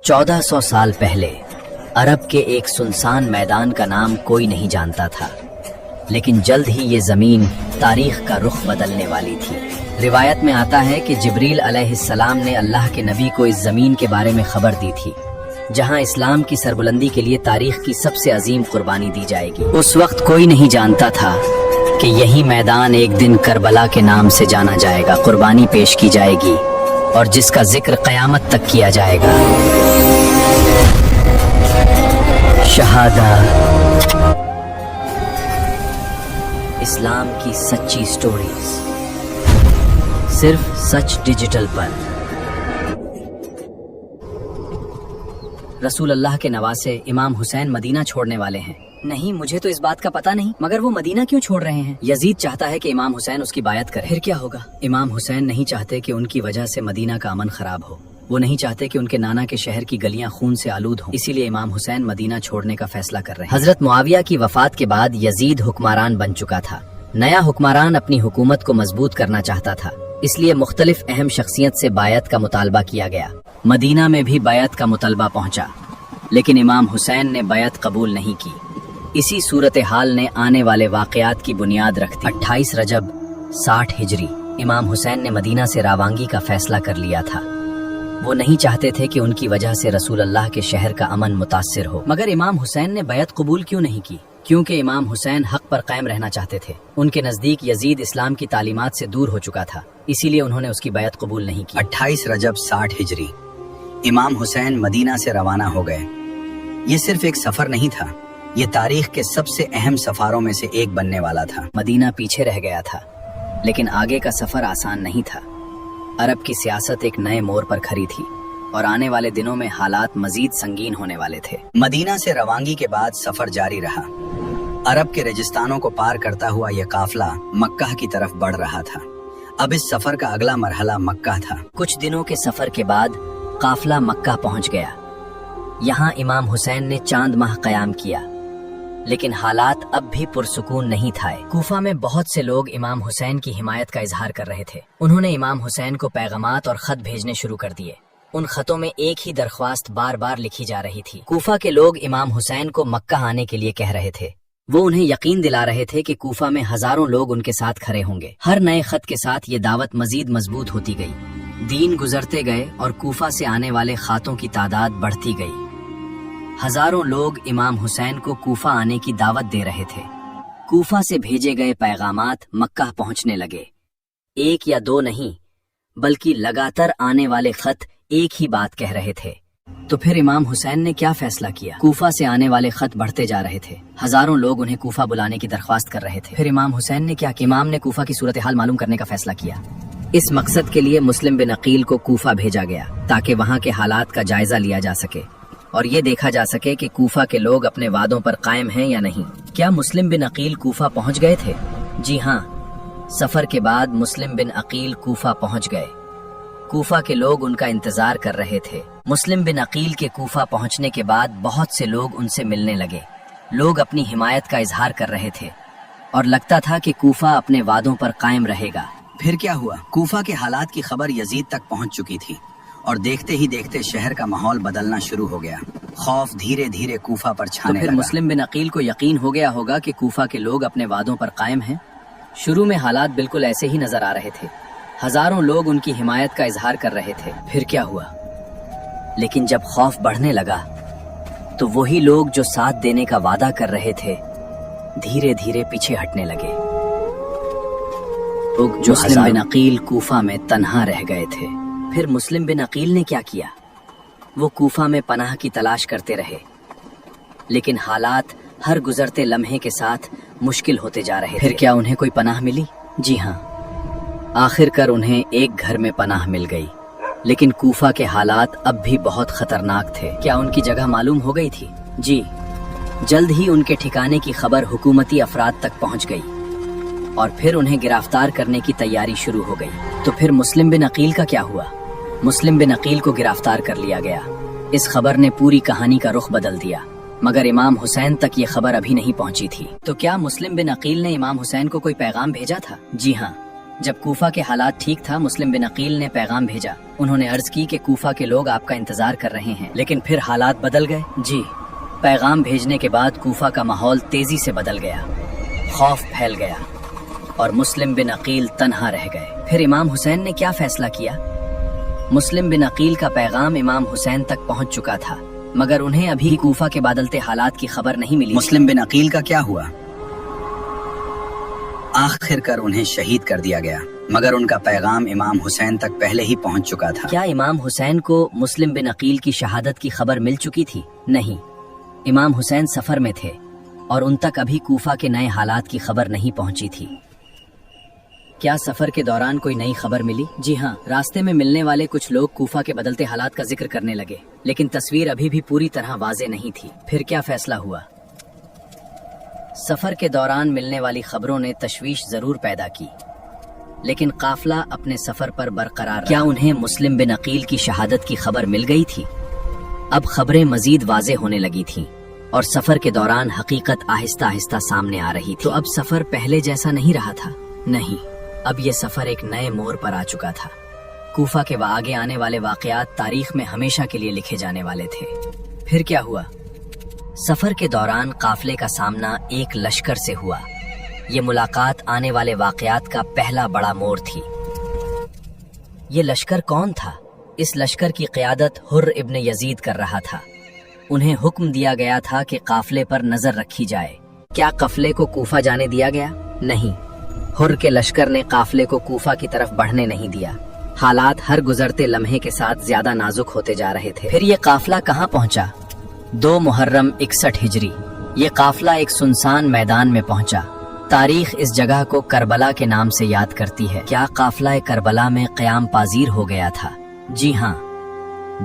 1400 साल पहले अरब के एक सुनसान मैदान का नाम कोई नहीं जानता था, लेकिन जल्द ही ये ज़मीन तारीख का रुख बदलने वाली थी। रिवायत में आता है कि जिब्रील अलैहिस्सलाम ने अल्लाह के नबी को इस ज़मीन के बारे में खबर दी थी, जहां इस्लाम की सरबुलंदी के लिए तारीख की सबसे अजीम कुर्बानी दी जाएगी। उस वक्त कोई नहीं जानता था कि यही मैदान एक दिन करबला के नाम से जाना जाएगा, कुर्बानी पेश की जाएगी और जिसका जिक्र क़यामत तक किया जाएगा। शहादा, इस्लाम की सच्ची स्टोरीज, सिर्फ सच डिजिटल पर। रसूल अल्लाह के नवासे इमाम हुसैन मदीना छोड़ने वाले हैं। नहीं, मुझे तो इस बात का पता नहीं, मगर वो मदीना क्यों छोड़ रहे हैं? यजीद चाहता है कि इमाम हुसैन उसकी बायत करे। फिर क्या होगा? इमाम हुसैन नहीं चाहते कि उनकी वजह से मदीना का अमन खराब हो। वो नहीं चाहते कि उनके नाना के शहर की गलियां खून से आलूद हों, इसीलिए इमाम हुसैन मदीना छोड़ने का फैसला कर रहे हैं। हजरत मुआविया की वफात के बाद यजीद हुक्मरान बन चुका था। नया हुक्मरान अपनी हुकूमत को मजबूत करना चाहता था, इसलिए मुख्तलिफ अहम शख्सियत से बायत का मुतालबा किया गया। मदीना में भी बायत का मुतालबा पहुंचा, लेकिन इमाम हुसैन ने बायत कबूल नहीं की। इसी सूरत हाल ने आने वाले वाकयात की बुनियाद रख दी। 28 रजब 60 हिजरी इमाम हुसैन ने मदीना से रावांगी का फैसला कर लिया था। वो नहीं चाहते थे कि उनकी वजह से रसूल अल्लाह के शहर का अमन मुतासिर हो। मगर इमाम हुसैन ने बैत कबूल क्यों नहीं की? क्योंकि इमाम हुसैन हक पर कायम रहना चाहते थे। उनके नजदीक यजीद इस्लाम की तालीमात से दूर हो चुका था, इसीलिए उन्होंने उसकी बैत कबूल नहीं की। 28 रजब 60 हिजरी इमाम हुसैन मदीना से रवाना हो गए। ये सिर्फ एक सफर नहीं था, ये तारीख के सबसे अहम सफारों में से एक बनने वाला था। मदीना पीछे रह गया था, लेकिन आगे का सफर आसान नहीं था। अरब की सियासत एक नए मोड़ पर खड़ी थी और आने वाले दिनों में हालात मजीद संगीन होने वाले थे। मदीना से रवांगी के बाद सफर जारी रहा। अरब के रेगिस्तानों को पार करता हुआ यह काफिला मक्का की तरफ बढ़ रहा था। अब इस सफर का अगला मरहला मक्का था। कुछ दिनों के सफर के बाद काफिला मक्का पहुंच गया। यहाँ इमाम हुसैन ने चांद माह कयाम किया, लेकिन हालात अब भी पुरसुकून नहीं था। कूफा में बहुत से लोग इमाम हुसैन की हिमायत का इजहार कर रहे थे। उन्होंने इमाम हुसैन को पैगामात और खत भेजने शुरू कर दिए। उन खतों में एक ही दरख्वास्त बार बार लिखी जा रही थी। कूफा के लोग इमाम हुसैन को मक्का आने के लिए कह रहे थे। वो उन्हें यकीन दिला रहे थे कि कूफा में हजारों लोग उनके साथ खड़े होंगे। हर नए खत के साथ ये दावत मजीद मजबूत होती गई। दिन गुजरते गए और कूफा से आने वाले खातों की तादाद बढ़ती गई। हजारों लोग इमाम हुसैन को कूफा आने की दावत दे रहे थे। कूफा से भेजे गए पैगामात मक्का पहुंचने लगे। एक या दो नहीं, बल्कि लगातार आने वाले खत एक ही बात कह रहे थे। तो फिर इमाम हुसैन ने क्या फैसला किया? कूफा से आने वाले खत बढ़ते जा रहे थे। हजारों लोग उन्हें कूफा बुलाने की दरख्वास्त कर रहे थे। फिर इमाम हुसैन ने क्या किया? इमाम ने कूफा की सूरत हाल मालूम करने का फैसला किया। इस मकसद के लिए मुस्लिम बिन अकील को कूफा भेजा गया, ताकि वहाँ के हालात का जायजा लिया जा सके और ये देखा जा सके कि कूफा के लोग अपने वादों पर कायम हैं या नहीं। क्या मुस्लिम बिन अकील कूफा पहुंच गए थे? जी हाँ, सफर के बाद मुस्लिम बिन अकील कूफा पहुंच गए। कूफा के लोग उनका इंतजार कर रहे थे। मुस्लिम बिन अकील के कूफा पहुंचने के बाद बहुत से लोग उनसे मिलने लगे। लोग अपनी हिमायत का इजहार कर रहे थे और लगता था कि कूफा अपने वादों पर कायम रहेगा। फिर क्या हुआ? कूफा के हालात की खबर यजीद तक पहुंच चुकी थी और देखते ही देखते शहर का माहौल बदलना शुरू हो गया। खौफ धीरे धीरे कूफा पर छाने फिर लगा। मुस्लिम बिन अकील को यकीन हो गया होगा कि कूफा के लोग अपने वादों पर कायम हैं। शुरू में हालात बिल्कुल ऐसे ही नजर आ रहे थे। हजारों लोग उनकी हिमायत का इजहार कर रहे थे। फिर क्या हुआ? लेकिन जब खौफ बढ़ने लगा तो वही लोग जो साथ देने का वादा कर रहे थे धीरे धीरे पीछे हटने लगे। लोग जो मुस्लिम बिन अकील कूफा में तन्हा रह गए थे। फिर मुस्लिम बिन अकील ने क्या किया? वो कूफा में पनाह की तलाश करते रहे, लेकिन हालात हर गुजरते लम्हे के साथ मुश्किल होते जा रहे थे। फिर क्या उन्हें कोई पनाह मिली? जी हाँ, आखिरकार उन्हें एक घर में पनाह मिल गई, लेकिन कूफा के हालात अब भी बहुत खतरनाक थे। क्या उनकी जगह मालूम हो गई थी? जी, जल्द ही उनके ठिकाने की खबर हुकूमती अफराद तक पहुंच गई और फिर उन्हें गिरफ्तार करने की तैयारी शुरू हो गई। तो फिर मुस्लिम बिन अकील का क्या हुआ? मुस्लिम बिन अकील को गिरफ्तार कर लिया गया। इस खबर ने पूरी कहानी का रुख बदल दिया, मगर इमाम हुसैन तक ये खबर अभी नहीं पहुंची थी। तो क्या मुस्लिम बिन अकील ने इमाम हुसैन को कोई पैगाम भेजा था? जी हाँ, جب کوفہ کے حالات ٹھیک تھا مسلم بن عقیل نے پیغام بھیجا. انہوں نے عرض کی کہ کوفہ کے لوگ آپ کا انتظار کر رہے ہیں. لیکن پھر حالات بدل گئے. جی. پیغام بھیجنے کے بعد کوفہ کا ماحول تیزی سے بدل گیا. خوف پھیل گیا اور مسلم بن عقیل تنہا رہ گئے. پھر امام حسین نے کیا فیصلہ کیا؟ مسلم بن عقیل کا پیغام امام حسین تک پہنچ چکا تھا مگر انہیں ابھی کوفہ کے بدلتے حالات کی خبر نہیں ملی. مسلم بن عقیل کا کیا ہوا؟ آخر کر انہیں شہید کر دیا گیا مگر ان کا پیغام امام حسین تک پہلے ہی پہنچ چکا تھا. کیا امام حسین کو مسلم بن عقیل کی شہادت کی خبر مل چکی تھی؟ نہیں. امام حسین سفر میں تھے اور ان تک ابھی کوفہ کے نئے حالات کی خبر نہیں پہنچی تھی. کیا سفر کے دوران کوئی نئی خبر ملی؟ جی ہاں. راستے میں ملنے والے کچھ لوگ کوفہ کے بدلتے حالات کا ذکر کرنے لگے لیکن تصویر ابھی بھی پوری طرح واضح نہیں تھی. پھر کیا فیصلہ ہوا؟ سفر کے دوران ملنے والی خبروں نے تشویش ضرور پیدا کی لیکن قافلہ اپنے سفر پر برقرار رہا. کیا انہیں مسلم بن عقیل کی شہادت کی خبر مل گئی تھی؟ اب خبریں مزید واضح ہونے لگی تھیں اور سفر کے دوران حقیقت آہستہ آہستہ سامنے آ رہی تھی. تو اب سفر پہلے جیسا نہیں رہا تھا؟ نہیں. اب یہ سفر ایک نئے موڑ پر آ چکا تھا. کوفہ کے آگے آنے والے واقعات تاریخ میں ہمیشہ کے لیے لکھے جانے والے تھے. پھر کیا ہوا؟ سفر کے دوران قافلے کا سامنا ایک لشکر سے ہوا. یہ ملاقات آنے والے واقعات کا پہلا بڑا موڑ تھی. یہ لشکر کون تھا؟ اس لشکر کی قیادت حر ابن یزید کر رہا تھا. انہیں حکم دیا گیا تھا کہ قافلے پر نظر رکھی جائے. کیا قافلے کو کوفہ جانے دیا گیا؟ نہیں. حر کے لشکر نے قافلے کو کوفہ کی طرف بڑھنے نہیں دیا. حالات ہر گزرتے لمحے کے ساتھ زیادہ نازک ہوتے جا رہے تھے. پھر یہ قافلہ کہاں پہنچا؟ 2 محرم 61 ہجری یہ قافلہ ایک سنسان میدان میں پہنچا. تاریخ اس جگہ کو کربلا کے نام سے یاد کرتی ہے. کیا قافلہ کربلا میں قیام پذیر ہو گیا تھا؟ جی ہاں.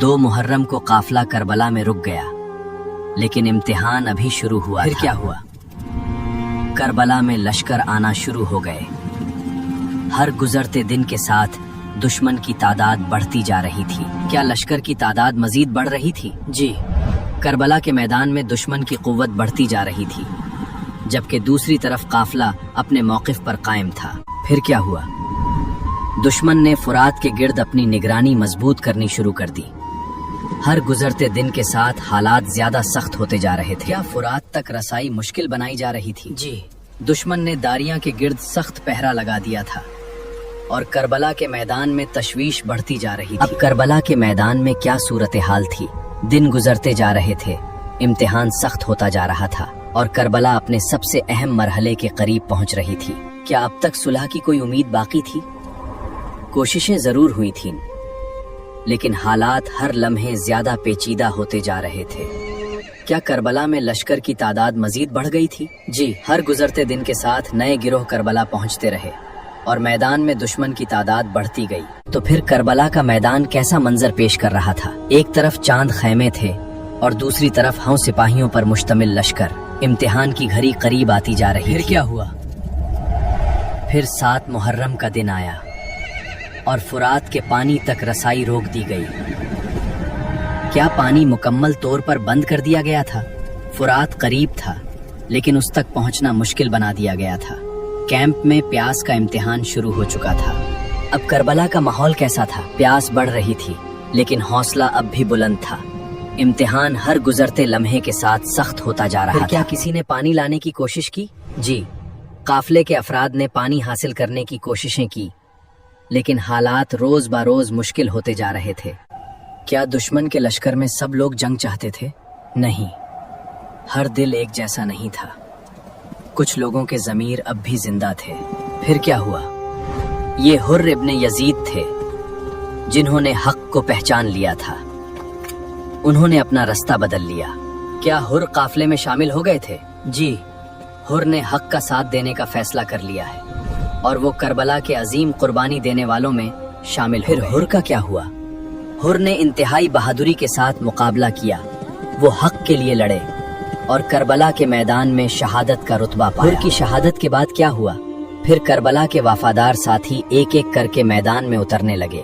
2 محرم کو قافلہ کربلا میں رک گیا لیکن امتحان ابھی شروع ہوا. پھر کیا ہوا؟ کربلا میں لشکر آنا شروع ہو گئے. ہر گزرتے دن کے ساتھ دشمن کی تعداد بڑھتی جا رہی تھی. کیا لشکر کی تعداد مزید بڑھ رہی تھی؟ جی. کربلا کے میدان میں دشمن کی قوت بڑھتی جا رہی تھی جبکہ دوسری طرف قافلہ اپنے موقف پر قائم تھا. پھر کیا ہوا؟ دشمن نے فرات کے گرد اپنی نگرانی مضبوط کرنی شروع کر دی. ہر گزرتے دن کے ساتھ حالات زیادہ سخت ہوتے جا رہے تھے. کیا فرات تک رسائی مشکل بنائی جا رہی تھی؟ جی. دشمن نے داریاں کے گرد سخت پہرا لگا دیا تھا اور کربلا کے میدان میں تشویش بڑھتی جا رہی تھی. اب کربلا کے میدان میں کیا صورتحال تھی؟ دن گزرتے جا رہے تھے، امتحان سخت ہوتا جا رہا تھا اور کربلا اپنے سب سے اہم مرحلے کے قریب پہنچ رہی تھی. کیا اب تک صلح کی کوئی امید باقی تھی؟ کوششیں ضرور ہوئی تھیں لیکن حالات ہر لمحے زیادہ پیچیدہ ہوتے جا رہے تھے. کیا کربلا میں لشکر کی تعداد مزید بڑھ گئی تھی؟ جی. ہر گزرتے دن کے ساتھ نئے گروہ کربلا پہنچتے رہے اور میدان میں دشمن کی تعداد بڑھتی گئی. تو پھر کربلا کا میدان کیسا منظر پیش کر رہا تھا؟ ایک طرف چاند خیمے تھے اور دوسری طرف ہاؤ سپاہیوں پر مشتمل لشکر. امتحان کی گھڑی قریب آتی جا رہی. پھر کیا ہوا؟ پھر 7 محرم کا دن آیا اور فرات کے پانی تک رسائی روک دی گئی. کیا پانی مکمل طور پر بند کر دیا گیا تھا؟ فرات قریب تھا لیکن اس تک پہنچنا مشکل بنا دیا گیا تھا. کیمپ میں پیاس کا امتحان شروع ہو چکا تھا. اب کربلا کا ماحول کیسا تھا؟ پیاس بڑھ رہی تھی لیکن حوصلہ اب بھی بلند تھا. امتحان ہر گزرتے لمحے کے ساتھ سخت ہوتا جا رہا تھا. کیا کسی نے پانی لانے کی کوشش کی؟ جی. قافلے کے افراد نے پانی حاصل کرنے کی کوششیں کی لیکن حالات روز بروز مشکل ہوتے جا رہے تھے. کیا دشمن کے لشکر میں سب لوگ جنگ چاہتے تھے؟ نہیں. ہر دل ایک جیسا نہیں تھا. کچھ لوگوں کے ضمیر اب بھی زندہ تھے. پھر کیا ہوا؟ یہ حر ابن یزید تھے جنہوں نے حق کو پہچان لیا تھا. انہوں نے اپنا رستہ بدل لیا. کیا حر قافلے میں شامل ہو گئے تھے؟ جی. حر نے حق کا ساتھ دینے کا فیصلہ کر لیا ہے اور وہ کربلا کے عظیم قربانی دینے والوں میں شامل. پھر حر کا کیا ہوا؟ حر نے انتہائی بہادری کے ساتھ مقابلہ کیا. وہ حق کے لیے لڑے اور کربلا کے میدان میں شہادت کا رتبہ پایا. حر کی شہادت کے بعد کیا ہوا؟ پھر کربلا کے وفادار ساتھی ایک ایک کر کے میدان میں اترنے لگے.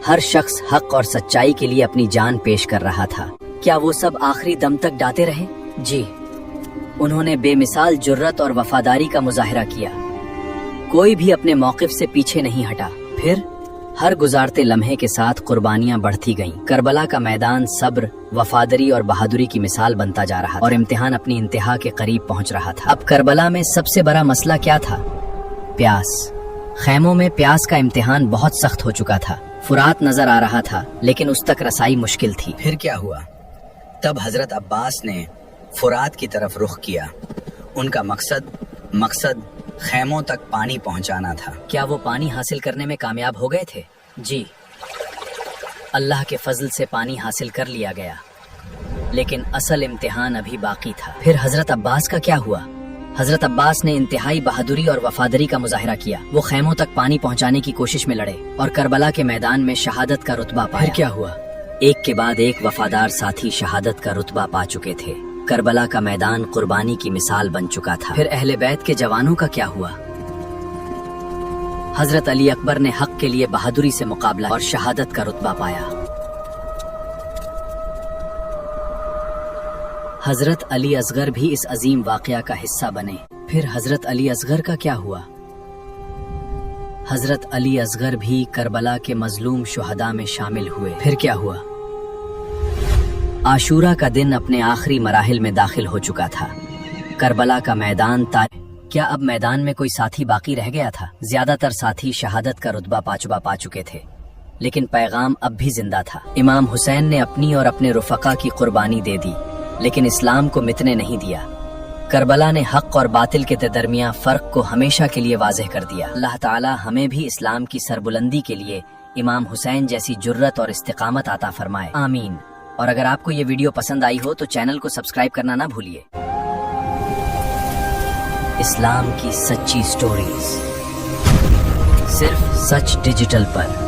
ہر شخص حق اور سچائی کے لیے اپنی جان پیش کر رہا تھا. کیا وہ سب آخری دم تک ڈٹے رہے؟ جی. انہوں نے بے مثال جرت اور وفاداری کا مظاہرہ کیا. कोई भी अपने मौकिफ से पीछे नहीं हटा। फिर हर गुजारते लम्हे के साथ कुर्बानियां बढ़ती गईं। करबला का मैदान सब्र, वफादारी और बहादुरी की मिसाल बनता जा रहा और इम्तिहान अपनी इंतहा के करीब पहुंच रहा था। अब करबला में सबसे बड़ा मसला क्या था? प्यास। खैमों में प्यास का इम्तिहान बहुत सख्त हो चुका था। फुरात नजर आ रहा था लेकिन उस तक रसाई मुश्किल थी। फिर क्या हुआ? तब हजरत अब्बास ने फुरात की तरफ रुख किया। उनका मकसद खैमों तक पानी पहुंचाना था। क्या वो पानी हासिल करने में कामयाब हो गए थे? जी, अल्लाह के फजल से पानी हासिल कर लिया गया, लेकिन असल इम्तिहान अभी बाकी था। फिर हजरत अब्बास का क्या हुआ? हजरत अब्बास ने इंतहाई बहादुरी और वफादारी का मुजाहिरा किया। वो खैमों तक पानी पहुंचाने की कोशिश में लड़े और करबला के मैदान में शहादत का रुतबा पाया। फिर क्या हुआ? एक के बाद एक वफादार साथी शहादत का रुतबा पा चुके थे। करबला का मैदान कुर्बानी की मिसाल बन चुका था। फिर अहले बैत के जवानों का क्या हुआ? हजरत अली अकबर ने हक के लिए बहादुरी से मुकाबला और शहादत का रुतबा पाया। हजरत अली असगर भी इस अजीम वाकया का हिस्सा बने। फिर हजरत अली असगर का क्या हुआ? हजरत अली असगर भी करबला के मजलूम शुहदा में शामिल हुए। फिर क्या हुआ? आशूरा का दिन अपने आखिरी मराहिल में दाखिल हो चुका था। करबला का मैदान क्या अब मैदान में कोई साथी बाकी रह गया था? ज्यादातर साथी शहादत का रुतबा पा चुके थे, लेकिन पैगाम अब भी जिंदा था। इमाम हुसैन ने अपनी और अपने रुफका की कुर्बानी दे दी, लेकिन इस्लाम को मिटने नहीं दिया। करबला ने हक और बातिल के दरमियान फर्क को हमेशा के लिए वाज़ेह कर दिया। अल्लाह ताला हमें भी इस्लाम की सरबुलंदी के लिए इमाम हुसैन जैसी जुर्रत और इस्तिकामत अता फरमाए, आमीन। और अगर आपको ये वीडियो पसंद आई हो तो चैनल को सब्सक्राइब करना ना भूलिए। इस्लाम की सच्ची स्टोरीज सिर्फ सच डिजिटल पर।